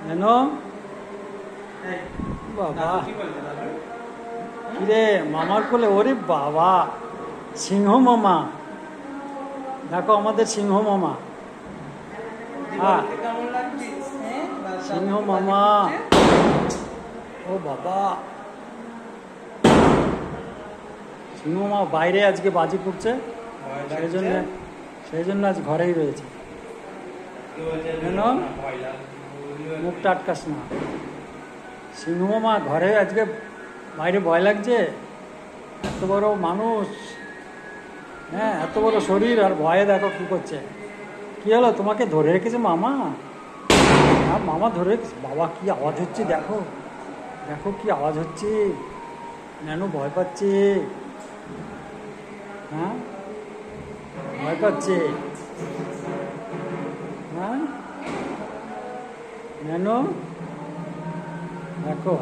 কেন বাবা কিরে মামার কোলে? ওরে বাবা, সিংহ মামা। দেখো আমাদের সিংহ মামা। হ্যাঁ সিংহ মামা। ও বাবা, সিংহ মামা বাইরে আজকে বাজি পড়ছে, সেই জন্য আজ ঘরেই রয়েছে। কেন মুখটা আটকাস না? সিংহ মামা ঘরে আজকে, বাইরে ভয় লাগছে? এত বড় মানুষ, হ্যাঁ এত বড় শরীর, আর ভয়ে দেখো কি করছে। কি হলো, তোমাকে ধরে রেখেছে মামা? হ্যাঁ মামা ধরে রেখেছে। বাবা কি আওয়াজ হচ্ছে দেখো, দেখো কি আওয়াজ হচ্ছে। নানু ভয় পাচ্ছে। হ্যাঁ ভয় পাচ্ছে। হ্যাঁ নানু দেখো।